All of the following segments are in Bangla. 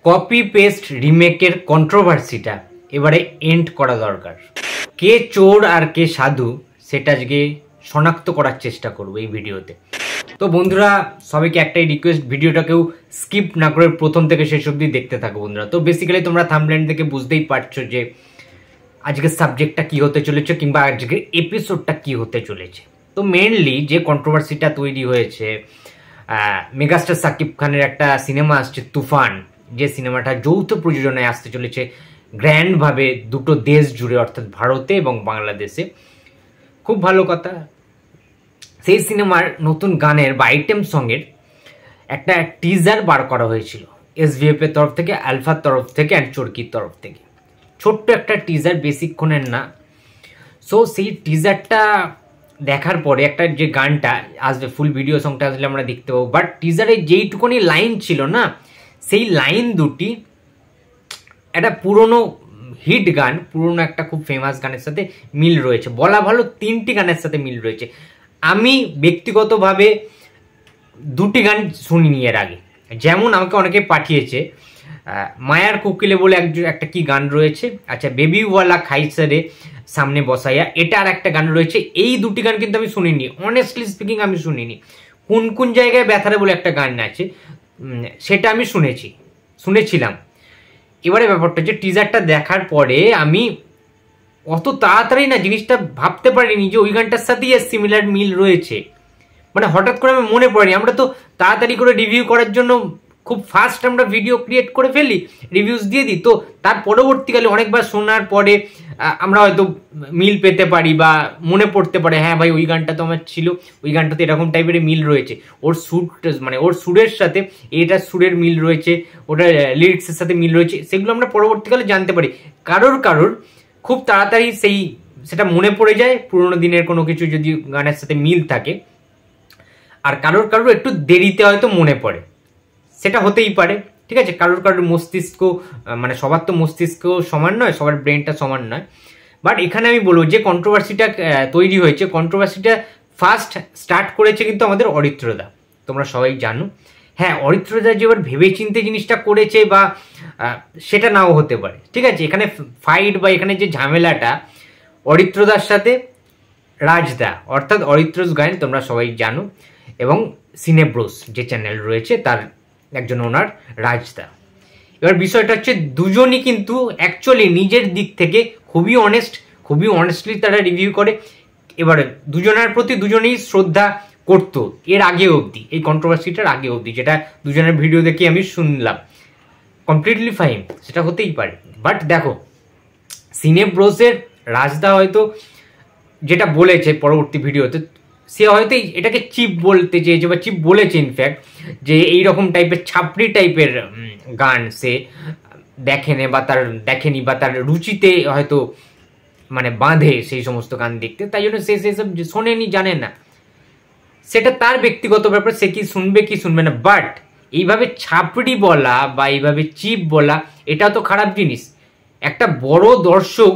কপি পেস্ট রিমেকের কন্ট্রোভার্সিটা এবারে এন্ড করা দরকার। কে চোর আর কে সাধু সেটা আজকে শনাক্ত করার চেষ্টা করব এই ভিডিওতে। তো বন্ধুরা, সবাইকে একটাই রিকোয়েস্ট, ভিডিওটাকেও স্কিপ না করে প্রথম থেকে শেষ অবধি দেখতে থাকো বন্ধুরা। তো বেসিক্যালি তোমরা থাম্বনেল থেকে বুঝতেই পারছো যে আজকের সাবজেক্টটা কি হতে চলেছে কিংবা আজকের এপিসোডটা কি হতে চলেছে। তো মেনলি যে কন্ট্রোভার্সিটা তৈরি হয়েছে, মেগাস্টার সাকিব খানের একটা সিনেমা আসছে তুফান, যে সিনেমাটা যৌথ প্রযোজনায় আসতে চলেছে গ্র্যান্ডভাবে দুটো দেশ জুড়ে, অর্থাৎ ভারতে এবং বাংলাদেশে। খুব ভালো কথা। সেই সিনেমার নতুন গানের বা আইটেম সঙ্গের একটা টিজার বার করা হয়েছিল SVF এর তরফ থেকে, আলফার তরফ থেকে অ্যান্ড চরকির তরফ থেকে। ছোট্ট একটা টিজার, বেশিক্ষণের না। সো সেই টিজারটা দেখার পরে একটা যে গানটা আসবে, ফুল ভিডিও সংটা আসলে আমরা দেখতে পাবো, বাট টিজারে যেইটুকুনি লাইন ছিল না, সেই লাইন দুটি একটা পুরনো হিট গান, পুরনো একটা খুব ফেমাস গানের সাথে মিল রয়েছে। বলা ভালো, 3টি গানের সাথে মিল রয়েছে। আমি ব্যক্তিগতভাবে 2টি গান শুনিনি এর আগে। যেমন আমাকে অনেকে পাঠিয়েছে মায়ার কোকিলে বলে একটা কি গান রয়েছে, আচ্ছা বেবিওয়ালা খাইসারে সামনে বসাইয়া, এটা আর একটা গান রয়েছে। এই 2টি গান কিন্তু আমি শুনিনি, অনেস্টলি স্পিকিং আমি শুনিনি। কোন কোন জায়গায় ব্যথারে বলে একটা গান আছে, সেটা আমি শুনেছিলাম। এবারে ব্যাপারটা যে টিজারটা দেখার পরে আমি অত তাড়াতাড়ি না জিনিসটা ভাবতে পারিনি যে ওই গানটার সাথেই সিমিলার মিল রয়েছে। মানে হঠাৎ করে আমি মনে পড়েনি। আমরা তো তাড়াতাড়ি করে রিভিউ করার জন্য খুব ফাস্ট আমরা ভিডিও ক্রিয়েট করে ফেলি, রিভিউজ দিয়ে দিই। তো তার পরবর্তীকালে অনেকবার শোনার পরে আমরা হয়তো মিল পেতে পারি বা মনে পড়তে পারে, হ্যাঁ ভাই ওই গানটা তো আমার ছিল, ওই গানটাতে এরকম টাইপের মিল রয়েছে, ওর মানে ওর সুরের সাথে এটার সুরের মিল রয়েছে, ওটার লিরিক্সের সাথে মিল রয়েছে। সেগুলো আমরা পরবর্তীকালে জানতে পারি। কারোর খুব তাড়াতাড়ি সেটা মনে পড়ে যায়, পুরোনো দিনের কোনো কিছু যদি গানের সাথে মিল থাকে। আর কারোর একটু দেরিতে হয়তো মনে পড়ে, সেটা হতেই পারে, ঠিক আছে। কারোর মস্তিষ্ক, মানে সবার তো মস্তিষ্ক সমান নয়, সবার ব্রেনটা সমান নয়। বাট এখানে আমি বলবো যে কন্ট্রোভার্সিটা তৈরি হয়েছে, কন্ট্রোভার্সিটা ফার্স্ট স্টার্ট করেছে কিন্তু আমাদের অরিত্রদা, তোমরা সবাই জানো। হ্যাঁ, অরিত্রদা যে এবার ভেবে চিন্তে জিনিসটা করেছে বা সেটা নাও হতে পারে, ঠিক আছে। এখানে ফাইট বা এখানে যে ঝামেলাটা অরিত্রদার সাথে রাজদা, অর্থাৎ অরিত্রস গায়ন, তোমরা সবাই জানো, এবং সিনেব্রোস যে চ্যানেল রয়েছে তার একজন ওনার রাজদা। এবার বিষয়টা হচ্ছে দুজনই কিন্তু অ্যাকচুয়ালি নিজের দিক থেকে খুবই অনেস্টলি তারা রিভিউ করে। এবারে দুজনের প্রতি দুজনেই শ্রদ্ধা করতো এর আগে অবধি, এই কন্ট্রোভার্সিটার আগে অবধি, যেটা দুজনের ভিডিও দেখে আমি শুনলাম। কমপ্লিটলি ফাইন, সেটা হতেই পারে। বাট দেখো, সিনেব্রোসের রাজদা হয়তো যেটা বলেছে পরবর্তী ভিডিওতে, সে হয়তো এটাকে চিপ বলতে চেয়েছে বা চিপ বলেছে ইনফ্যাক্ট, যে এইরকম টাইপের ছাপড়ি টাইপের গান সে দেখেনি বা তার রুচিতে হয়তো মানে বাঁধে সেই সমস্ত গান দেখতে, তাই জন্য সে সেসব শোনেনি, জানে না। সেটা তার ব্যক্তিগত ব্যাপার, সে কি শুনবে কি শুনবে না। বাট এইভাবে ছাপড়ি বলা বা এইভাবে চিপ বলা, এটা তো খারাপ জিনিস। একটা বড় দর্শক,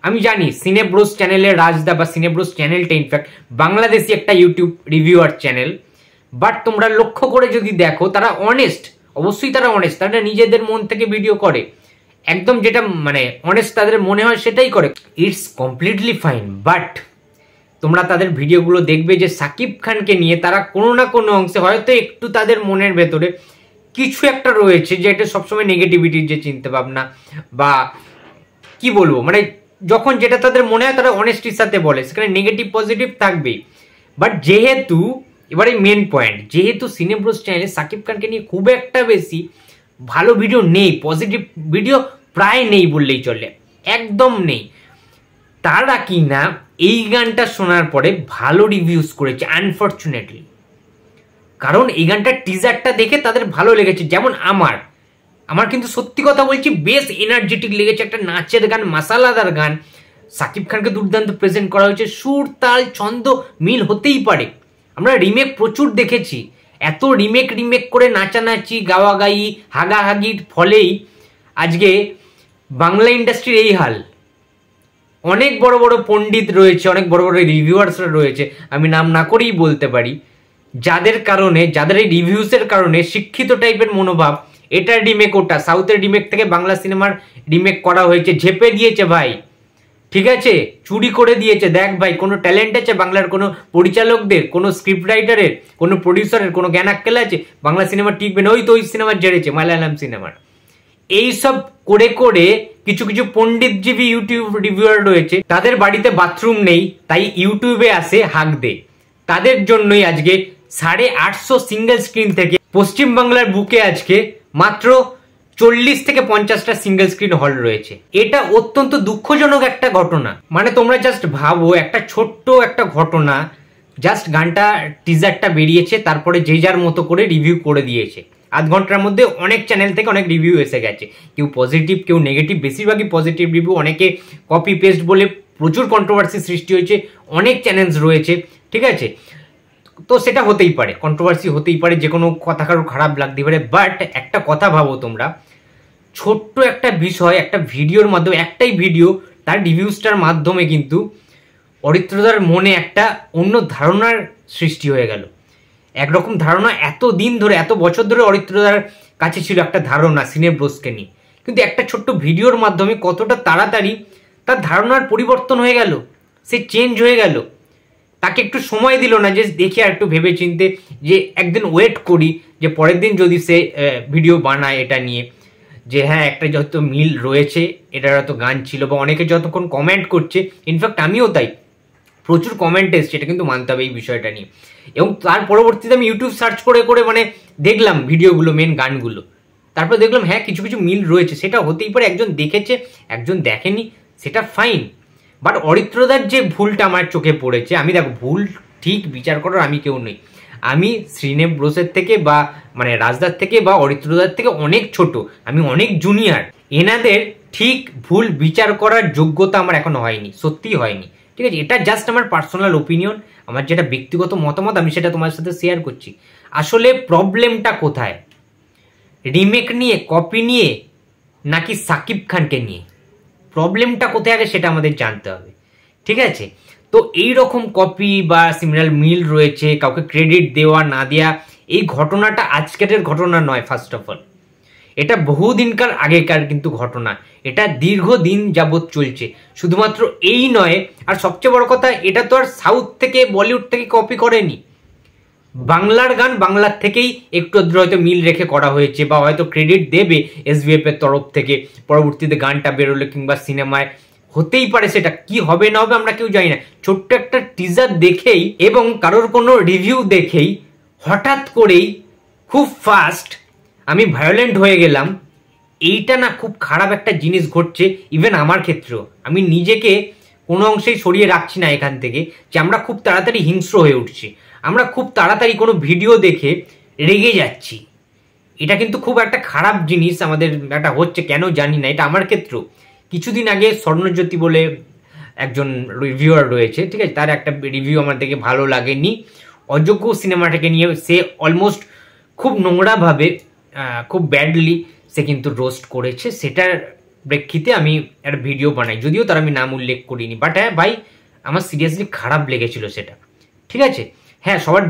আমি জানি সিনেব্রোস চ্যানেলের রাজদা বা সিনেব্রোস চ্যানেলটা ইনফ্যাক্ট বাংলাদেশি একটা ইউটিউব রিভিউয়ার চ্যানেল। বাট তোমরা লক্ষ্য করে যদি দেখো, তারা অবশ্যই তারা অনেস্ট, তারা নিজেদের মন থেকে ভিডিও করে, একদম যেটা মানে অনেস্ট তাদের মনে হয় সেটাই করে। It's completely fine. বাট তোমরা তাদের ভিডিওগুলো দেখবে যে সাকিব খানকে নিয়ে তারা কোনো না কোনো অংশে হয়তো একটু তাদের মনের ভেতরে কিছু একটা রয়েছে, যে এটা সবসময় নেগেটিভিটির যে চিন্তা ভাবনা বা কি বলবো, মানে যখন যেটা তাদের মনে হয় তারা অনেস্টির সাথে বলে, সেখানে নেগেটিভ পজিটিভ থাকবেই। বাট যেহেতু এবারে মেন পয়েন্ট, যেহেতু সিনেব্রোস চ্যানেলে সাকিব খানকে নিয়ে খুব একটা বেশি ভালো ভিডিও নেই, পজিটিভ ভিডিও প্রায় নেই বললেই চলে, একদম নেই, তারা কি না এই গানটা শোনার পরে ভালো রিভিউজ করেছে আনফর্চুনেটলি। কারণ এই গানটার টিজারটা দেখে তাদের ভালো লেগেছে। যেমন আমার কিন্তু সত্যি কথা বলছি, বেশ এনার্জেটিক লেগেছে, একটা নাচের গান, মাসালাদার গান, সাকিব খানকে দুর্দান্ত প্রেজেন্ট করা হয়েছে, সুর তাল ছন্দ মিল হতেই পারে। আমরা রিমেক প্রচুর দেখেছি, এত রিমেক করে নাচানাচি গাওয়াগাই হাগাহাগির ফলেই আজকে বাংলা ইন্ডাস্ট্রির এই হাল। অনেক বড় বড় পণ্ডিত রয়েছে, অনেক বড় বড় রিভিউয়ার্সরা রয়েছে, আমি নাম না করেই বলতে পারি, যাদের এই রিভিউসের কারণে শিক্ষিত টাইপের মনোভাব এটার রিমেক ওটা, সাউথের রিমেক থেকে বাংলা সিনেমার রিমেক করা হয়েছে, ঝেপে দিয়েছে ভাই, ঠিক আছে, চুরি করে দিয়েছে। দেখ ভাই, কোনো ট্যালেন্ট আছে বাংলার, কোনো পরিচালকদের, কোনো স্ক্রিপ্ট রাইটারের, কোনো প্রডিউসারের কোনো জ্ঞান আক্কেল আছে? বাংলা সিনেমা টিকবে না। ওই তো ওই সিনেমার জেরেছে, মালায়ালাম সিনেমার। এইসব করে করে কিছু কিছু পণ্ডিতজীবী ইউটিউব রিভিউয়ার রয়েছে, তাদের বাড়িতে বাথরুম নেই, তাই ইউটিউবে আসে হাঁক দে। তাদের জন্যই আজকে 850 সিঙ্গেল স্ক্রিন থেকে পশ্চিমবাংলার বুকে আজকে মাত্র 40 থেকে 50টা সিঙ্গেল স্ক্রিন হল রয়েছে। এটা অত্যন্ত দুঃখজনক একটা ঘটনা। মানে তোমরা জাস্ট ভাবো, একটা ছোট্ট একটা ঘটনা, জাস্ট গানটা টিজারটা বেরিয়েছে, তারপরে যে যার মতো করে রিভিউ করে দিয়েছে। আধ ঘন্টার মধ্যে অনেক চ্যানেল থেকে অনেক রিভিউ এসে গেছে, কেউ পজিটিভ কেউ নেগেটিভ, বেশিরভাগই পজিটিভ রিভিউ। অনেকে কপি পেস্ট বলে প্রচুর কন্ট্রোভার্সি সৃষ্টি হয়েছে, অনেক চ্যানেলস রয়েছে, ঠিক আছে। তো সেটা হতেই পারে, কন্ট্রোভার্সি হতেই পারে, যে কোনো কথা কারোর খারাপ লাগতে পারে। বাট একটা কথা ভাবো তোমরা, ছোট্ট একটা বিষয়, একটা ভিডিওর মাধ্যমে, একটাই ভিডিও, তার রিভিউসটার মাধ্যমে কিন্তু অরিত্রদার মনে একটা অন্য ধারণার সৃষ্টি হয়ে গেল। একরকম ধারণা এত দিন ধরে, এত বছর ধরে অরিত্রদার কাছে ছিল একটা ধারণা সিনেব্রোসকে নিয়ে, কিন্তু একটা ছোট্ট ভিডিওর মাধ্যমে কতটা তাড়াতাড়ি তার ধারণার পরিবর্তন হয়ে গেল, সে চেঞ্জ হয়ে গেল। তাকে একটু সময় দিল না যে দেখি আর একটু ভেবে চিনতে, যে একদিন ওয়েট করি যে পরের দিন যদি সে ভিডিও বানায় এটা নিয়ে, যে হ্যাঁ একটা যত মিল রয়েছে, এটার হয়তো গান ছিল, বা অনেকে যতক্ষণ কমেন্ট করছে, ইনফ্যাক্ট আমিও তাই, প্রচুর কমেন্ট এসছে, এটা কিন্তু মানতে হবে এই বিষয়টা নিয়ে। এবং তার পরবর্তীতে আমি ইউটিউব সার্চ করে করে মানে দেখলাম ভিডিওগুলো, মেন গানগুলো, তারপর দেখলাম হ্যাঁ কিছু কিছু মিল রয়েছে। সেটা হতেই পারে একজন দেখেছে একজন দেখেনি, সেটা ফাইন। বাট অরিত্রদার যে ভুলটা আমার চোখে পড়েছে, আমি দেখো ভুল ঠিক বিচার করার আমি কেউ নই, আমি শ্রীনেব্রোসের থেকে বা মানে রাজদার থেকে বা অরিত্রদার থেকে অনেক ছোট, আমি অনেক জুনিয়র। এনাদের ঠিক ভুল বিচার করার যোগ্যতা আমার এখনো হয়নি, সত্যিই হয়নি, ঠিক আছে। এটা জাস্ট আমার পার্সোনাল ওপিনিয়ন, আমার যেটা ব্যক্তিগত মতামত, আমি সেটা তোমার সাথে শেয়ার করছি। আসলে প্রবলেমটা কোথায়, রিমেক নিয়ে, কপি নিয়ে, নাকি সাকিব খানকে নিয়ে? প্রবলেমটা কোথায় আগে সেটা আমাদের জানতে হবে, ঠিক আছে। তো এই রকম কপি বা সিমিলার মিল রয়েছে, কাউকে ক্রেডিট দেওয়া না দেওয়া, এই ঘটনাটা আজকের ঘটনা নয়। ফার্স্ট অফ অল এটা বহুদিনকার আগেকার কিন্তু ঘটনা, এটা দীর্ঘদিন যাবৎ চলছে, শুধুমাত্র এই নয়। আর সবচেয়ে বড় কথা, এটা তো আর সাউথ থেকে বলিউড থেকে কপি করেনি, বাংলার গান বাংলার থেকেই একটু হয়তো মিল রেখে করা হয়েছে, বা হয়তো ক্রেডিট দেবে এসভিএফ এর তরফ থেকে পরবর্তীতে গানটা বেরোলে কিংবা সিনেমায়, হতেই পারে। সেটা কি হবে না হবে আমরা কেউ জানি না। ছোট্ট একটা টিজার দেখেই এবং কারোর কোনো রিভিউ দেখেই হঠাৎ করেই খুব ফাস্ট আমি ভায়োলেন্ট হয়ে গেলাম, এইটা না খুব খারাপ একটা জিনিস ঘটছে। ইভেন আমার ক্ষেত্রেও, আমি নিজেকে কোনো অংশেই সরিয়ে রাখছি না এখান থেকে, যে আমরা খুব তাড়াতাড়ি হিংস্র হয়ে উঠছি, আমরা খুব তাড়াতাড়ি কোনো ভিডিও দেখে রেগে যাচ্ছি। এটা কিন্তু খুব একটা খারাপ জিনিস আমাদের একটা হচ্ছে, কেন জানি না। এটা আমার ক্ষেত্রেও কিছুদিন আগে স্বর্ণজ্যোতি বলে একজন রিভিউয়ার রয়েছে, ঠিক আছে, তার একটা রিভিউ আমার দেখে ভালো লাগেনি। অযোগ্য সিনেমাটাকে নিয়ে সে অলমোস্ট খুব নোংরাভাবে, খুব ব্যাডলি সে কিন্তু রোস্ট করেছে। সেটার প্রেক্ষিতে আমি একটা ভিডিও বানাই, যদিও তার আমি নাম উল্লেখ করিনি। বাট হ্যাঁ ভাই, আমার সিরিয়াসলি খারাপ লেগেছিল সেটা, ঠিক আছে। হ্যাঁ, সবার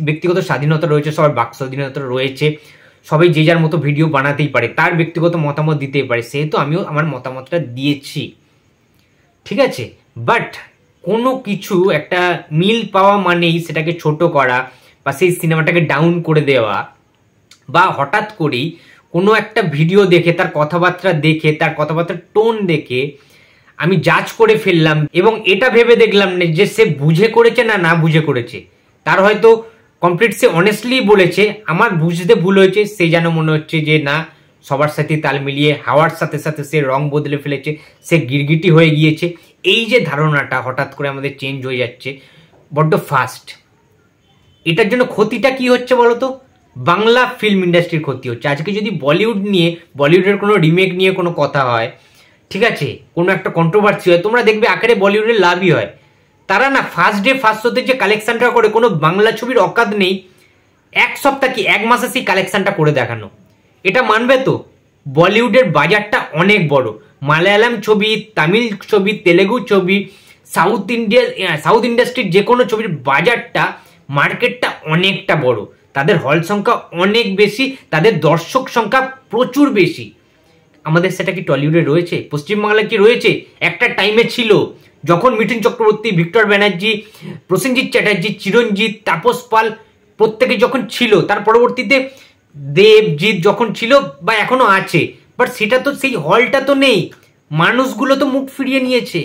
ব্যক্তিগত স্বাধীনতা রয়েছে, সবার বাক স্বাধীনতা রয়েছে, সবাই যে যার মতো ভিডিও বানাতেই পারে, তার ব্যক্তিগত মতামত দিতেই পারে, সেহেতু আমিও আমার মতামতটা দিয়েছি, ঠিক আছে। বাট কোনো কিছু একটা মিল পাওয়া মানেই সেটাকে ছোট করা, বা সেই সিনেমাটাকে ডাউন করে দেওয়া, বা হঠাৎ করেই কোনো একটা ভিডিও দেখে, তার কথাবার্তা দেখে, তার কথাবার্তার টোন দেখে আমি জাজ করে ফেললাম, এবং এটা ভেবে দেখলাম না যে সে বুঝে করেছে না না বুঝে করেছে। তার হয়তো কমপ্লিট সে অনেস্টলি বলেছে, আমার বুঝতে ভুল হয়েছে, সে যেন মনে হচ্ছে যে না সবার সাথে তাল মিলিয়ে হাওয়ার সাথে সাথে সে রং বদলে ফেলেছে, সে গিরগিটি হয়ে গিয়েছে। এই যে ধারণাটা হঠাৎ করে আমাদের চেঞ্জ হয়ে যাচ্ছে বড্ড ফাস্ট, এটার জন্য ক্ষতিটা কি হচ্ছে বলতো? বাংলা ফিল্ম ইন্ডাস্ট্রির ক্ষতি হচ্ছে। আজকে যদি বলিউড নিয়ে, বলিউডের কোনো রিমেক নিয়ে কোনো কথা হয়, ঠিক আছে, কোনো একটা কন্ট্রোভার্সি হয়, তোমরা দেখবে আকারে বলিউডের লাভই হয়। তারা না ফার্স্ট ডে ফার্স্ট শোতে যে কালেকশনটা করে, কোনো বাংলা ছবির অকাত নেই এক সপ্তাহ কি এক মাসে সেই কালেকশনটা করে দেখানো। এটা মানবে তো? বলিউডের বাজারটা অনেক বড়, মালায়ালাম ছবি, তামিল ছবি, তেলেগু ছবি, সাউথ ইন্ডাস্ট্রির যে কোনো ছবির বাজারটা, মার্কেটটা অনেকটা বড়। তাদের হল সংখ্যা অনেক বেশি, তাদের দর্শক সংখ্যা প্রচুর বেশি। আমাদের সেটা কি টলিউডে রয়েছে? পশ্চিমবাংলায় কি রয়েছে? একটা টাইমে ছিল যখন মিঠুন চক্রবর্তী, ভিক্টর ব্যানার্জি, প্রসেনজিৎ চ্যাটার্জি, চিরঞ্জিত, তাপস পাল প্রত্যেকে যখন ছিল, তার পরবর্তীতে দেবজিৎ যখন ছিল বা এখনো আছে, বাট সেটা তো সেই হলটা তো নেই, মানুষগুলো তো মুখ ফিরিয়ে নিয়েছে।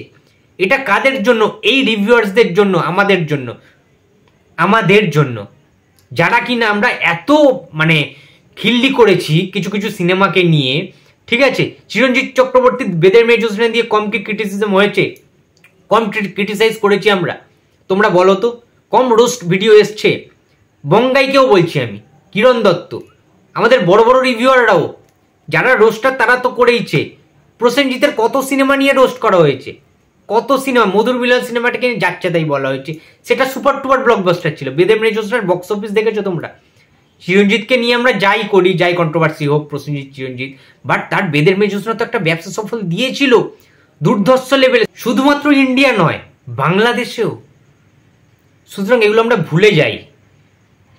এটা কাদের জন্য? এই রিভিউয়ার্সদের জন্য, আমাদের জন্য যারা কিনা আমরা এত মানে খিল্লি করেছি কিছু কিছু সিনেমাকে নিয়ে, ঠিক আছে? চিরঞ্জিত চক্রবর্তী বেদের মেয়ে জ্যোৎস্না দিয়ে কম কি ক্রিটিসিজম হয়েছে? কম ক্রিটিসাইজ করেছি আমরা? তোমরা বলো তো। কম রোস্ট ভিডিও এসছে? বঙ্গাইকেও বলছি আমি, কিরণ দত্ত, আমাদের বড় বড় রিভিউয়াররাও যারা রোস্টার তারা তো করেইছে। প্রসেনজিতের কত সিনেমা নিয়ে রোস্ট করা হয়েছে, কত সিনেমা, মধুর মিলন সিনেমাটাকে যাচ্ছে তাই বলা হয়েছে, সেটা সুপার টুপার ব্লকবাস্টার ছিল। বেদের মেয়ে জ্যোৎস্নার বক্স অফিস দেখেছো তোমরা? চিরঞ্জিতকে নিয়ে আমরা যাই করি, যাই কন্ট্রোভার্সি হোক, প্রসেনজিৎ চিরঞ্জিত, বাট তার বেদের মেয়ে জ্যোৎস্না তো একটা ব্যবসা সফল দিয়েছিল দুর্ধর্ষ লেভেলে, শুধুমাত্র ইন্ডিয়া নয়, বাংলাদেশেও। সুতরাং এগুলো আমরা ভুলে যাই,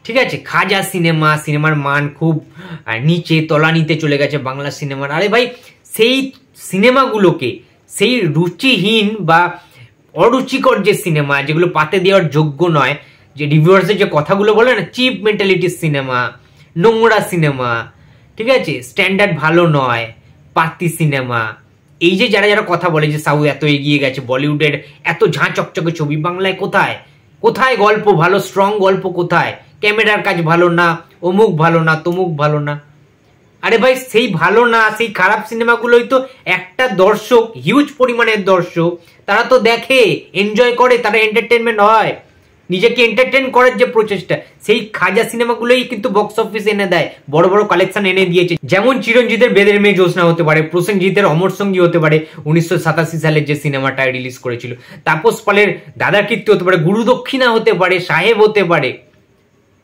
ঠিক আছে? খাজা সিনেমার মান খুব নিচে, তলানিতে চলে গেছে বাংলা সিনেমার। আরে ভাই, সেই সিনেমাগুলোকে, সেই রুচিহীন বা অরুচিকর যে সিনেমা, যেগুলো পাতে দেওয়ার যোগ্য নয়, যে রিভিউয়ার্সের যে কথাগুলো বলে না, চিপ মেন্টালিটির সিনেমা, নোংরা সিনেমা, ঠিক আছে, স্ট্যান্ডার্ড ভালো নয়, পাতি সিনেমা, এই যে যারা যারা কথা বলে যে সাউথ এত এগিয়ে গেছে, বলিউডের এত ঝাঁ চকচকে ছবি, বাংলায় কোথায়? কোথায় গল্প ভালো, স্ট্রং গল্প কোথায়? ক্যামেরার কাজ ভালো না, অমুক ভালো না, তমুক ভালো না। আরে ভাই, সেই ভালো না, সেই খারাপ সিনেমাগুলোই তো একটা দর্শক, হিউজ পরিমাণের দর্শক, তারা তো দেখে, এনজয় করে, তারা এন্টারটেনমেন্ট হয়, নিজেকে এন্টারটেন করার যে প্রচেষ্টা, সেই খাজা সিনেমাগুলোই কিন্তু বক্স অফিস এনে দেয়, বড় বড় কালেকশন এনে দিয়েছে। যেমন চিরঞ্জিতের বেদের মেয়ে জ্যোৎস্না হতে পারে, প্রসেনজিতের অমর সঙ্গী হতে পারে 1987 সালে যে সিনেমাটা রিলিজ করেছিল, তাপস পালের দাদার কীর্তি হতে পারে, গুরু দক্ষিণা হতে পারে, সাহেব হতে পারে।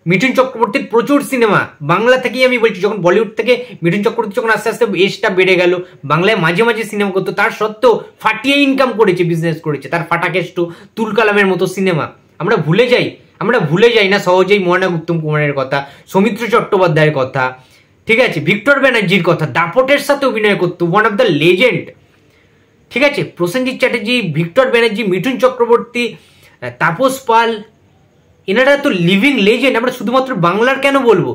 মিঠুন চক্রবর্তীর প্রচুর সিনেমা, বাংলা থেকেই আমি বলছি, যখন বলিউড থেকে মিঠুন চক্রবর্তী যখন আস্তে আস্তে এজটা বেড়ে গেল, বাংলায় মাঝে মাঝে সিনেমা করতো, তার সত্ত্বেও ফাটিয়ে ইনকাম করেছে, বিজনেস করেছে। তার ফাটাকেষ্ট, তুল কালামের মতো সিনেমা আমরা ভুলে যাই না সহজেই। মহানায়ক উত্তম কুমারের কথা, সৌমিত্র চট্টোপাধ্যায়ের কথা, ঠিক আছে, ভিক্টর ব্যানার্জির কথা, দাপটের সাথে অভিনয় করতো, ওয়ান অফ দ্য লেজেন্ড, ঠিক আছে? প্রসেনজিৎ চ্যাটার্জি, ভিক্টর ব্যানার্জি, মিঠুন চক্রবর্তী, তাপস পাল, এনারা তো লিভিং লেজেন্ড। আমরা শুধুমাত্র বাংলার কেন বলবো?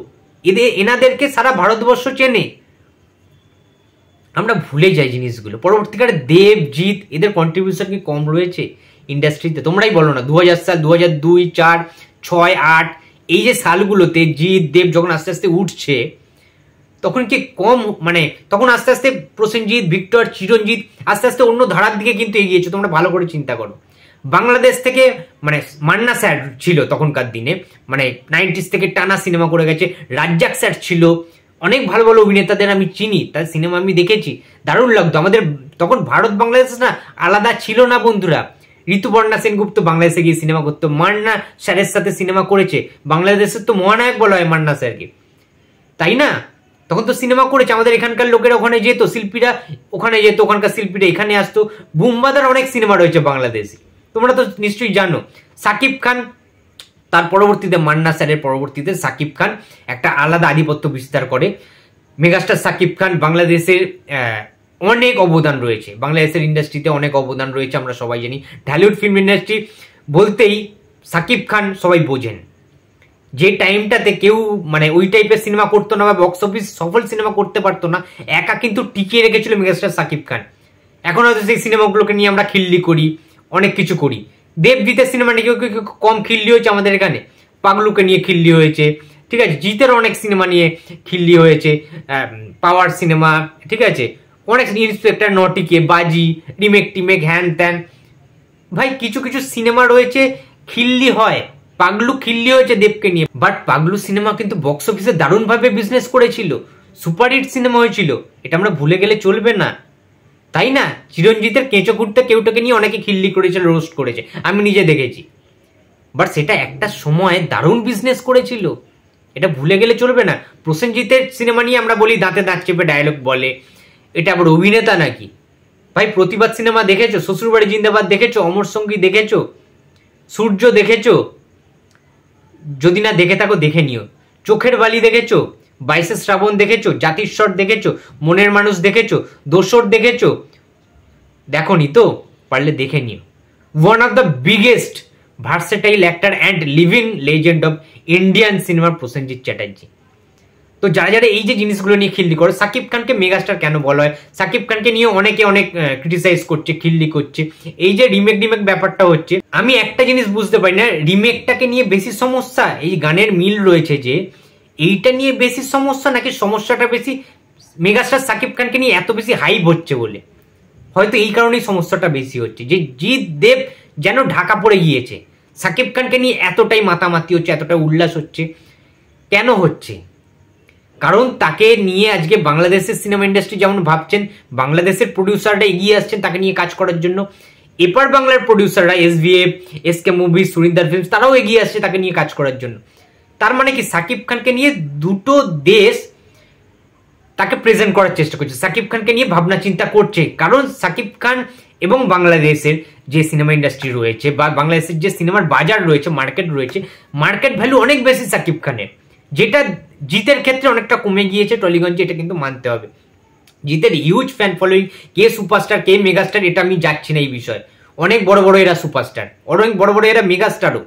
এনাদেরকে সারা ভারতবর্ষ চেনে। আমরা ভুলে যাই জিনিসগুলো। পরবর্তীকালে দেবজিৎ, এদের কন্ট্রিবিউশন কি কম রয়েছে ইন্ডাস্ট্রিতে? তোমরাই বলো না। 2000 সাল, 2002, 4, 6, 8 এই যে সালগুলোতে জিৎ, দেব যখন আস্তে আস্তে উঠছে, তখন কি কম, মানে তখন আস্তে আস্তে প্রসেনজিৎ, ভিক্টর, চিরঞ্জিত আস্তে আস্তে অন্য ধারার দিকে কিন্তু এগিয়েছে। তোমরা ভালো করে চিন্তা করো। বাংলাদেশ থেকে মানে মান্না স্যার ছিল তখনকার দিনে, মানে 90s থেকে টানা সিনেমা করে গেছে। রাজ্জাক স্যার ছিল, অনেক ভালো ভালো অভিনেতাদের আমি চিনি, তার সিনেমা আমি দেখেছি, দারুণ লাগতো। আমাদের তখন ভারত বাংলাদেশ না আলাদা ছিল না বন্ধুরা। ঋতুপর্ণা সেনগুপ্ত বাংলাদেশে গিয়ে সিনেমা করতো, মান্না স্যারের সাথে সিনেমা করেছে। বাংলাদেশের তো মহানায়ক বলা হয় মান্না স্যারকে, তাই না? তখন তো সিনেমা করেছে। আমাদের এখানকার লোকেরা ওখানে যেত, শিল্পীরা ওখানে যেত, ওখানকার শিল্পীরা এখানে আসতো। বুম্বাদার অনেক সিনেমা রয়েছে বাংলাদেশে, তোমরা তো নিশ্চয়ই জানো। সাকিব খান, তার পরবর্তীতে মান্না স্যারের পরবর্তীতে সাকিব খান একটা আলাদা আধিপত্য বিস্তার করে। মেগাস্টার সাকিব খান, বাংলাদেশের অনেক অবদান রয়েছে, বাংলাদেশের ইন্ডাস্ট্রিতে অনেক অবদান রয়েছে, আমরা সবাই জানি। ঢালিউড ফিল্ম ইন্ডাস্ট্রি বলতেই সাকিব খান সবাই বোঝেন। যে টাইমটাতে কেউ মানে ওই টাইপের সিনেমা করতো না বা বক্স অফিস সফল সিনেমা করতে পারতো না, একা কিন্তু টিকিয়ে রেখেছিল মেগাস্টার সাকিব খান। এখন হয়তো সেই সিনেমাগুলোকে নিয়ে আমরা খিল্লি করি, অনেক কিছু করি। দেবজিতের সিনেমা নিয়ে কম খিল্লি হয়েছে আমাদের এখানে, পাগলুকে নিয়ে খিল্লি হয়েছে, ঠিক আছে। জিতের অনেক সিনেমা নিয়ে খিল্লি হয়েছে, পাওয়ার সিনেমা, ঠিক আছে, অনেক ইন্সপেক্টর নটিকে, বাজি, রিমেক হ্যান ত্যান। ভাই কিছু কিছু সিনেমা রয়েছে খিল্লি হয়, পাগলু খিল্লি হয়েছে দেবকে নিয়ে, বাট পাগলু সিনেমা কিন্তু বক্স অফিসে দারুণভাবে বিজনেস করেছিল, সুপারহিট সিনেমা হয়েছিল, এটা আমরা ভুলে গেলে চলবে না, তাই না? চিরঞ্জিতের কেঁচো ঘুরতে কেউটাকে নিয়ে অনেকে খিল্লি করেছিল, রোস্ট করেছে, আমি নিজে দেখেছি, বাট সেটা একটা সময় দারুণ বিজনেস করেছিল, এটা ভুলে গেলে চলবে না। প্রসেনজিতের সিনেমা নিয়ে আমরা বলি দাঁতে দাঁত চেপে ডায়লগ বলে, এটা আবার অভিনেতা নাকি? ভাই প্রতিবাদ সিনেমা দেখেছো? শ্বশুরবাড়ি জিন্দাবাদ দেখেছো? অমর সঙ্গী দেখেছো? সূর্য দেখেছো? যদি না দেখে থাকো দেখে নিও। চোখের বালি দেখেছো, 22শে শ্রাবণ দেখেছো, জাতিস্বর দেখেছো, মনের মানুষ দেখেছো, দোসর দেখেছো? দেখোনি তো? পারলে দেখে নিও। One of the biggest versatile actor and living legend of Indian সিনেমার প্রসেনজিৎ চ্যাটার্জি। তো যারা যারা এই যে জিনিসগুলো নিয়ে খিল্লি করে, সাকিব খানকে মেগাস্টার কেন বলা হয়, সাকিব খানকে নিয়ে অনেকে অনেক ক্রিটিসাইজ করছে, খিল্লি করছে, এই যে রিমেক ব্যাপারটা হচ্ছে, আমি একটা জিনিস বুঝতে পারি না, রিমেকটাকে নিয়ে বেশি সমস্যা, এই গানের মিল রয়েছে যে এইটা নিয়ে বেশি সমস্যা, নাকি সমস্যাটা বেশি মেগাস্টার সাকিব খানকে নিয়ে এত বেশি হাইপ হচ্ছে বলে? হয়তো এই কারণেই সমস্যাটা বেশি হচ্ছে, যে জিৎ দেব যেন ঢাকা পড়ে গিয়েছে, সাকিব খানকে নিয়ে এতটাই মাতামাতি হচ্ছে, এতটাই উল্লাস হচ্ছে। কেন হচ্ছে? কারণ তাকে নিয়ে আজকে বাংলাদেশের সিনেমা ইন্ডাস্ট্রি যেমন ভাবছেন, বাংলাদেশের প্রডিউসাররা এগিয়ে আসছেন তাকে নিয়ে কাজ করার জন্য, এপার বাংলার প্রডিউসাররা SVF, SK movies, Surinder films, তারাও এগিয়ে আসছে তাকে নিয়ে কাজ করার জন্য। তার মানে কি, সাকিব খানকে নিয়ে দুটো দেশ তাকে প্রেজেন্ট করার চেষ্টা করছে, সাকিব খানকে নিয়ে ভাবনা চিন্তা করছে। কারণ সাকিব খান এবং বাংলাদেশের যে সিনেমা ইন্ডাস্ট্রি রয়েছে, বা বাংলাদেশের যে সিনেমার বাজার রয়েছে, মার্কেট ভ্যালু অনেক বেশি সাকিব খানের, যেটা জিতের ক্ষেত্রে অনেকটা কমে গিয়েছে টলিগঞ্জে, এটা কিন্তু মানতে হবে। জিতের হিউজ ফ্যান ফলোয়িং, কে সুপারস্টার কে মেগাস্টার এটা আমি যাচ্ছি না এই বিষয়ে, অনেক বড় বড় এরা সুপারস্টার, অনেক বড় বড় এরা মেগাস্টারও,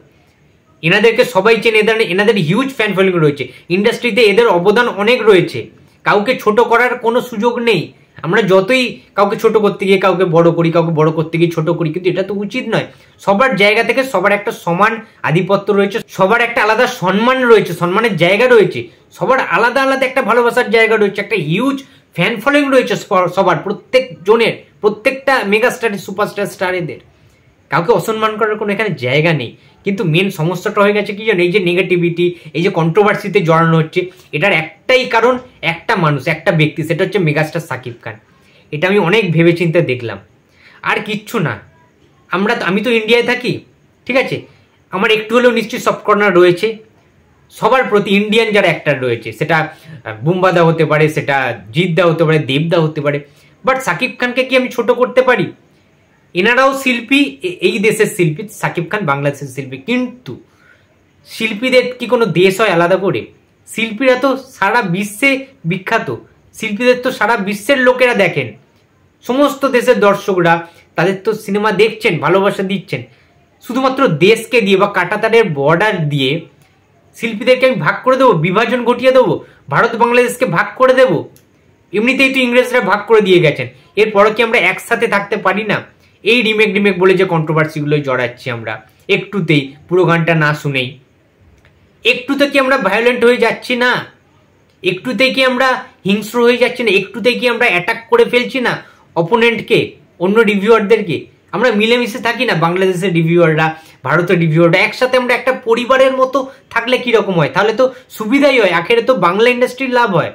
এনাদেরকে সবাই চেনে, এনাদের হিউজ ফ্যান ফলোয়িং রয়েছে, ইন্ডাস্ট্রিতে এদের অবদান অনেক রয়েছে, কাউকে ছোট করার কোনো সুযোগ নেই। আমরা যতই কাউকে ছোট করতে গিয়ে কাউকে বড় করি, কাউকে বড় করতে গিয়ে ছোট করি, কিন্তু এটা তো উচিত নয়। সবার জায়গা থেকে সবার একটা সমান আধিপত্য রয়েছে, সবার একটা আলাদা সম্মান রয়েছে, সম্মানের জায়গা রয়েছে, সবার আলাদা আলাদা একটা ভালোবাসার জায়গা রয়েছে, একটা হিউজ ফ্যান ফলোয়িং রয়েছে সবার, প্রত্যেক জনের, প্রত্যেকটা মেগাস্টার, সুপারস্টার, স্টার, এদের কাউকে অসম্মান করার কোনো এখানে জায়গা নেই। কিন্তু মেন সমস্যাটা হয়ে গেছে কি জানো, এই যে নেগেটিভিটি, এই যে কন্ট্রোভার্সিতে জড়ানো হচ্ছে, এটার একটাই কারণ, একটা মানুষ, একটা ব্যক্তি, সেটা হচ্ছে মেগাস্টার সাকিব খান। এটা আমি অনেক ভেবেচিন্তে দেখলাম, আর কিচ্ছু না। আমি তো ইন্ডিয়ায় থাকি, ঠিক আছে, আমার একটু হলেও নিশ্চয়ই সফট কর্নার রয়েছে সবার প্রতি, ইন্ডিয়ান যারা অ্যাক্টার রয়েছে, সেটা বুম্বাদা হতে পারে, সেটা জিৎদা হতে পারে, দেবদা হতে পারে, বাট সাকিব খানকে কি আমি ছোট করতে পারি? এনারাও শিল্পী, এই দেশের শিল্পী, সাকিব খান বাংলাদেশের শিল্পী, কিন্তু শিল্পীদের কি কোনো দেশ হয় আলাদা করে? শিল্পীরা তো সারা বিশ্বে বিখ্যাত, শিল্পীদের তো সারা বিশ্বের লোকেরা দেখেন, সমস্ত দেশের দর্শকরা তাদের তো সিনেমা দেখছেন, ভালোবাসা দিচ্ছেন। শুধুমাত্র দেশকে দিয়ে বা কাঁটাতারের বর্ডার দিয়ে শিল্পীদেরকে আমি ভাগ করে দেবো, বিভাজন ঘটিয়ে দেবো, ভারত বাংলাদেশকে ভাগ করে দেবো? এমনিতেই তো ইংরেজরা ভাগ করে দিয়ে গেছেন, এরপরও কি আমরা একসাথে থাকতে পারি না? এই রিমেক বলে যে কন্ট্রোভার্সিগুলো জড়াচ্ছি আমরা, একটুতেই, পুরো গানটা না শুনেই, একটুতে কি আমরা ভায়োলেন্ট হয়ে যাচ্ছি না? একটুতেই কি আমরা হিংস্র হয়ে যাচ্ছি না? একটুতেই কি আমরা অ্যাটাক করে ফেলছি না অপোনেন্টকে, অন্য রিভিউয়ারদেরকে? আমরা মিলেমিশে থাকি না, বাংলাদেশের রিভিউয়াররা, ভারতের রিভিউয়াররা, একসাথে আমরা একটা পরিবারের মতো থাকলে কিরকম হয়? তাহলে তো সুবিধাই হয়, আখেরে তো বাংলা ইন্ডাস্ট্রির লাভ হয়।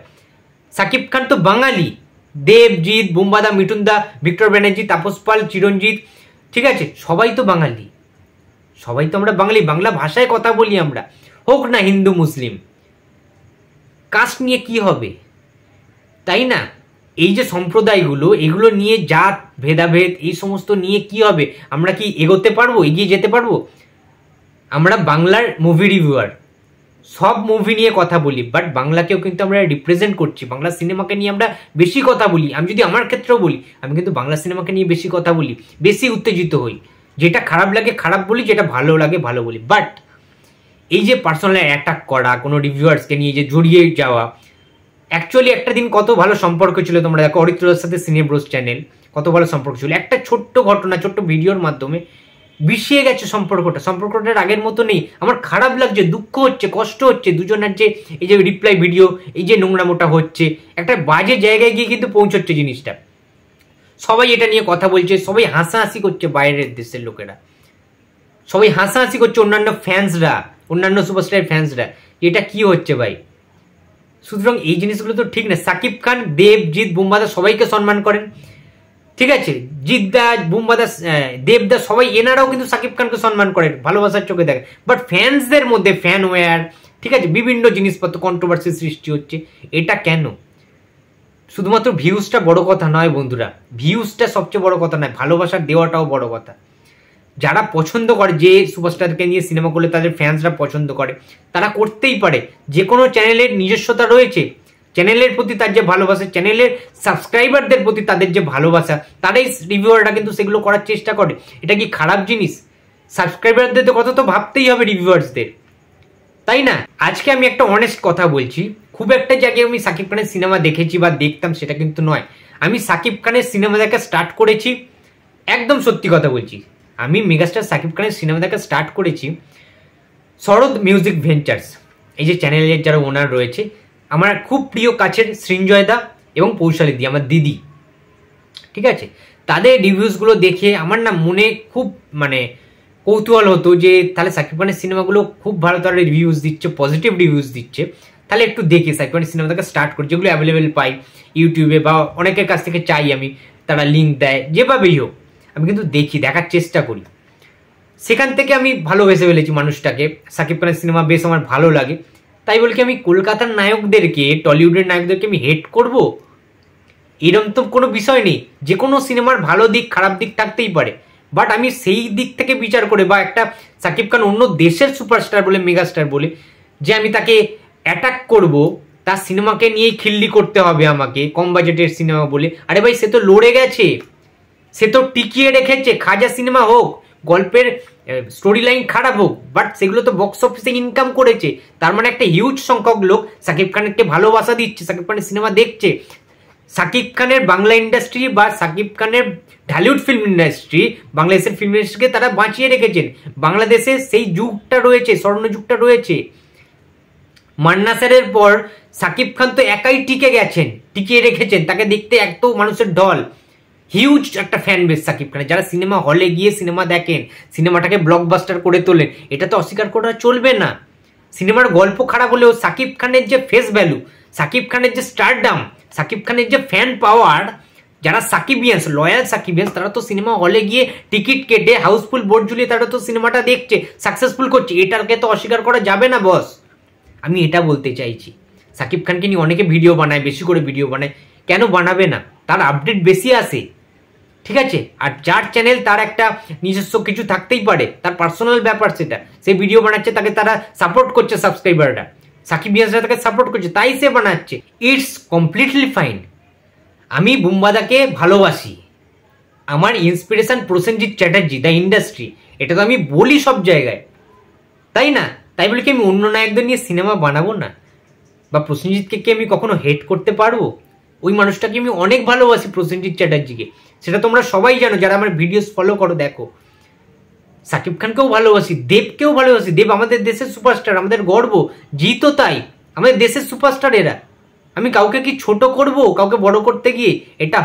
সাকিব খান তো বাঙালি, দেব, জিৎ, বুম্বাদা, মিঠুনদা, ভিক্টর ব্যানার্জি, তাপস পাল, চিরঞ্জিত, ঠিক আছে, সবাই তো বাঙালি, সবাই তো আমরা বাঙালি, বাংলা ভাষায় কথা বলি আমরা, হোক না হিন্দু মুসলিম, কাস্ট নিয়ে কি হবে, তাই না? এই যে সম্প্রদায়গুলো, এগুলো নিয়ে জাত ভেদাভেদ, এই সমস্ত নিয়ে কি হবে? আমরা কি এগোতে পারবো, এগিয়ে যেতে পারবো? আমরা বাংলার মুভি রিভিউয়ার, সব মুভি নিয়ে কথা বলি, বাট বাংলাকেও কিন্তু আমরা রিপ্রেজেন্ট করছি, বাংলা সিনেমাকে নিয়ে আমরা বেশি কথা বলি। আমি যদি আমার ক্ষেত্রেও বলি, আমি কিন্তু বাংলা সিনেমাকে নিয়ে বেশি কথা বলি, বেশি উত্তেজিত হই, যেটা খারাপ লাগে খারাপ বলি, যেটা ভালো লাগে ভালো বলি। বাট এই যে পার্সোনালি অ্যাটাক করা, কোনো রিভিউয়ার্সকে নিয়ে যে জড়িয়ে যাওয়া, অ্যাকচুয়ালি একটা দিন কত ভালো সম্পর্ক ছিল, তোমরা দেখো অরিত্রদার সাথে সিনে ব্রোস চ্যানেল, কত ভালো সম্পর্ক ছিল, একটা ছোট্ট ঘটনা, ছোট্ট ভিডিওর মাধ্যমে বিষিয়ে গেছে সম্পর্কটার আগের মতো নেই। আমার খারাপ লাগছে, দুঃখ হচ্ছে, কষ্ট হচ্ছে, দুজনের যে এই যে রিপ্লাই ভিডিও, এই যে নোংরামোটা হচ্ছে, একটা বাজে জায়গায় গিয়ে কিন্তু পৌঁছচ্ছে জিনিসটা। সবাই এটা নিয়ে কথা বলছে, সবাই হাসাহাসি করছে, বাইরের দেশের লোকেরা সবাই হাসাহাসি করছে, অন্যান্য ফ্যান্সরা, অন্যান্য সুপারস্টার ফ্যান্সরা, এটা কি হচ্ছে ভাই? সুতরাং এই জিনিসগুলো তো ঠিক না। সাকিব খান, দেব, জিৎ, বুম্বাদা সবাইকে সম্মান করেন, ঠিক আছে, জিৎদা, বুম্বাদা, দেবদা, সবাই এনারাও কিন্তু সাকিব খানকে সম্মান করেন, ভালোবাসার চোখে দেখেন। বাট ফ্যান্সদের মধ্যে ফ্যান ওয়্যার, ঠিক আছে, বিভিন্ন জিনিসপত্র, কন্ট্রোভার্সি সৃষ্টি হচ্ছে, এটা কেন? শুধুমাত্র ভিউজটা বড় কথা নয় বন্ধুরা, ভিউজটা সবচেয়ে বড় কথা নয়, ভালোবাসার দেওয়াটাও বড় কথা। যারা পছন্দ করে, যে সুপারস্টারকে নিয়ে সিনেমা করলে তাদের ফ্যান্সরা পছন্দ করে, তারা করতেই পারে। যে কোনো চ্যানেলের নিজস্বতা রয়েছে, চ্যানেলের প্রতি তার যে ভালোবাসা, চ্যানেলের সাবস্ক্রাইবারদের প্রতি তাদের যে ভালোবাসা, তারাই রিভিউয়াররা কিন্তু সেগুলো করার চেষ্টা করে। এটা কি খারাপ জিনিস? সাবস্ক্রাইবারদের তো কথা তো ভাবতেই হবে রিভিউয়ার্সদের, তাই না? আজকে আমি একটা অনেস্ট কথা বলছি, খুব একটা জায়গায় আমি সাকিব খানের সিনেমা দেখেছি বা দেখতাম সেটা কিন্তু নয়। আমি সাকিব খানের সিনেমা দেখা স্টার্ট করেছি, একদম সত্যি কথা বলছি, আমি মেগাস্টার সাকিব খানের সিনেমা দেখা স্টার্ট করেছি শরৎ মিউজিক ভেঞ্চার্স, এই যে চ্যানেলের যারা ওনার রয়েছে, আমার খুব প্রিয় কাছের সৃঞ্জয় দা এবং পৌশালী দি, আমার দিদি, ঠিক আছে? তাদের রিভিউসগুলো দেখে আমার না মনে খুব মানে কৌতূহল হতো যে তাহলে সাকিব খানের সিনেমাগুলো খুব ভালো তারা রিভিউজ দিচ্ছে, পজিটিভ রিভিউজ দিচ্ছে, তাহলে একটু দেখি সাকিব খানের সিনেমা থেকে স্টার্ট করি, যেগুলো অ্যাভেলেবেল পাই ইউটিউবে বা অনেকের কাছ থেকে চাই আমি, তারা লিঙ্ক দেয়, যেভাবেই হোক আমি কিন্তু দেখি, দেখার চেষ্টা করি। সেখান থেকে আমি ভালোবেসে ফেলেছি মানুষটাকে, সাকিব খানের সিনেমা বেশ আমার ভালো লাগে। তাই বলে কি আমি কলকাতার নায়কদেরকে, টলিউডের নায়কদেরকে আমি হেট করব? এরকম তো কোনো বিষয় নেই। যে কোনো সিনেমার ভালো দিক খারাপ দিক থাকতেই পারে, বাট আমি সেই দিক থেকে বিচার করে, বা একটা সাকিব খান অন্য দেশের সুপারস্টার বলে, মেগাস্টার বলে, যে আমি তাকে অ্যাটাক করব, তার সিনেমাকে নিয়েই খিল্লি করতে হবে আমাকে, কম বাজেটের সিনেমা বলে? আরে ভাই, সে তো লড়ে গেছে, সে তো টিকিয়ে রেখেছে। খাজা সিনেমা হোক, গল্পের স্টোরি লাইন খারাপ হোক, বাট সেগুলো তো বক্স অফিসে ইনকাম করেছে। তার মানে একটা হিউজ সংখ্যক লোক সাকিব খানকে ভালোবাসা দিচ্ছে, সাকিব খানের সিনেমা দেখছে। সাকিব খানের বাংলা ইন্ডাস্ট্রি বা সাকিব খানের ঢালিউড ফিল্ম ইন্ডাস্ট্রি, বাংলাদেশের ফিল্ম ইন্ডাস্ট্রিকে তারা বাঁচিয়ে রেখেছেন। বাংলাদেশে সেই যুগটা রয়েছে, স্বর্ণ যুগটা রয়েছে। মান্না স্যারের পর সাকিব খান তো একাই টিকে গেছেন, টিকিয়ে রেখেছেন, তাকে দেখতে এত মানুষের ঢল, হিউজ একটা ফ্যান বেস সাকিব খানের, যারা সিনেমা হলে গিয়ে সিনেমা দেখেন, সিনেমাটাকে ব্লকবাস্টার করে তোলেন। এটা তো অস্বীকার করা চলবে না। সিনেমার গল্প খারাপ হলেও সাকিব খানের যে ফেস ভ্যালু, সাকিব খানের যে স্টারডাম, সাকিব খানের যে ফ্যান পাওয়ার, যারা সাকিবিয়ান্স, লয়াল সাকিবিয়ান্স, তারা তো সিনেমা হলে গিয়ে টিকিট কেটে হাউসফুল বোর্ড ঝুলিয়ে তারা তো সিনেমাটা দেখছে, সাকসেসফুল করছে। এটাকে তো অস্বীকার করা যাবে না বস। আমি এটা বলতে চাইছি, সাকিব খানকে নিয়ে অনেকে ভিডিও বানায়, বেশি করে ভিডিও বানায়, কেন বানাবে না? তার আপডেট বেশি আসে, ঠিক আছে? আর যার চ্যানেল, তার একটা নিজস্ব কিছু থাকতেই পারে, তার পার্সোনাল ব্যাপার সেটা, সে ভিডিও বানাচ্ছে, তাকে তারা সাপোর্ট করছে, সাবস্ক্রাইবাররা, সাকিবিয়ানসরা তাকে সাপোর্ট করছে, তাই সে বানাচ্ছে। It's completely fine. আমি বুম্বাদাকে ভালোবাসি, আমার inspiration Prosenjit Chatterjee, the industry, এটা তো আমি বলি সব জায়গায়, তাই না? তাই বলে কি আমি অন্য নায়কদের নিয়ে সিনেমা বানাবো না? বা প্রসেনজিৎকে কি আমি কখনো হেট করতে পারবো? ওই মানুষটাকে আমি অনেক ভালোবাসি, প্রসেনজিৎ চ্যাটার্জিকে, সেটা তোমরা সবাই জানো যারা আমার ভিডিওস ফলো করো, দেখো। সাকিব খানকেও ভালোবাসি, দেবকেও ভালোবাসি, দেব আমাদের দেশের সুপারস্টার, আমাদের গর্ব, জিতও তাই, আমাদের দেশের সুপারস্টার এরা। আমি কাউকে কি ছোট করব, কাউকে বড় করতে গিয়ে? এটা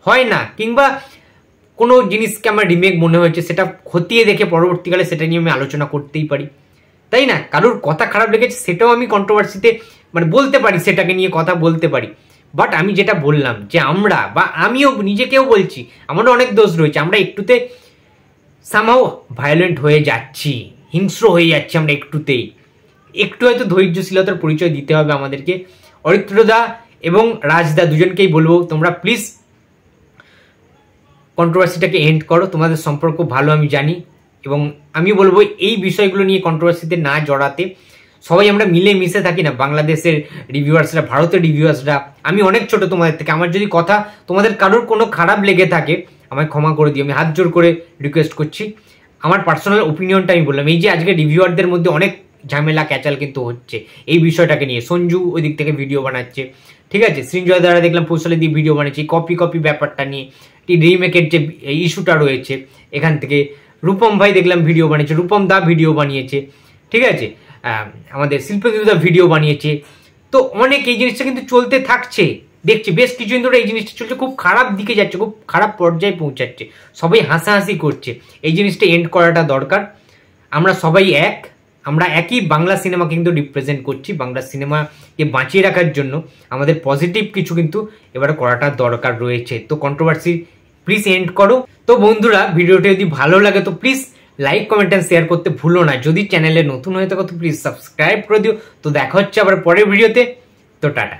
হয় না। কিংবা কোনো জিনিসকে আমার রিমেক মনে হয়েছে, সেটা খতিয়ে দেখে পরবর্তীকালে সেটা নিয়ে আমি আলোচনা করতেই পারি, তাই না? কারোর কথা খারাপ লেগেছে সেটাও আমি কন্ট্রোভার্সিতে মানে বলতে পারি, সেটাকে নিয়ে কথা বলতে পারি। বাট আমি যেটা বললাম, যে আমরা, বা আমিও নিজেকেও বলছি, আমারও অনেক দোষ রয়েছে, আমরা একটুতে সামহাও ভায়োলেন্ট হয়ে যাচ্ছি, হিংস্র হয়ে যাচ্ছি আমরা একটুতেই। একটু হয়তো ধৈর্যশীলতার পরিচয় দিতে হবে আমাদেরকে। অরিত্রদা এবং রাজদা দুজনকেই বলবো, তোমরা প্লিজ কন্ট্রোভার্সিটাকে এন্ড করো, তোমাদের সম্পর্ক ভালো আমি জানি, এবং আমি বলবো এই বিষয়গুলো নিয়ে কন্ট্রোভার্সিতে না জড়াতে। সবাই আমরা মিলে মিশে থাকি না, বাংলাদেশের রিভিউয়ার্সরা, ভারতের রিভিউয়ার্সরা। আমি অনেক ছোট তোমাদের থেকে, আমার যদি কথা তোমাদের কারোর কোনো খারাপ লেগে থাকে আমায় ক্ষমা করে দিও, আমি হাত জোর করে রিকোয়েস্ট করছি। আমার পার্সোনাল ওপিনিয়নটা আমি বললাম। এই যে আজকে রিভিউয়ারদের মধ্যে অনেক ঝামেলা ক্যাচাল কিন্তু হচ্ছে এই বিষয়টাকে নিয়ে, সঞ্জু ওই দিক থেকে ভিডিও বানাচ্ছে, ঠিক আছে, সৃঞ্জয় দ্বারা দেখলাম পৌশালী দিয়ে ভিডিও বানাচ্ছে, কপি ব্যাপারটা নিয়ে, রিমেকের যে ইস্যুটা রয়েছে এখান থেকে, রূপম ভাই দেখলাম ভিডিও বানিয়েছে, রূপম দা ভিডিও বানিয়েছে, ঠিক আছে, আমাদের শিল্পদা ভিডিও বানিয়েছে। তো অনেক এই জিনিসটা কিন্তু চলতে থাকছে, দেখছি বেশ কিছুদিন ধরে এই জিনিসটা চলছে, খুব খারাপ দিকে যাচ্ছে, খুব খারাপ পর্যায়ে পৌঁছাচ্ছে, সবাই হাসাহাসি করছে। এই জিনিসটা এন্ড করাটা দরকার। আমরা সবাই এক, আমরা একই বাংলা সিনেমা কিন্তু রিপ্রেজেন্ট করছি, বাংলা সিনেমাকে বাঁচিয়ে রাখার জন্য আমাদের পজিটিভ কিছু কিন্তু এবারে করাটা দরকার রয়েছে। তো কন্ট্রোভার্সি প্লিজ এন্ড করো। তো বন্ধুরা, ভিডিওটা যদি ভালো লাগে তো please like, comment and share করতে ভুলো না। যদি চ্যানেলে নতুন হয়ে থাকো তো প্লিজ সাবস্ক্রাইব করে দিও। তো দেখা হচ্ছে আবার পরের ভিডিওতে। তো টাটা।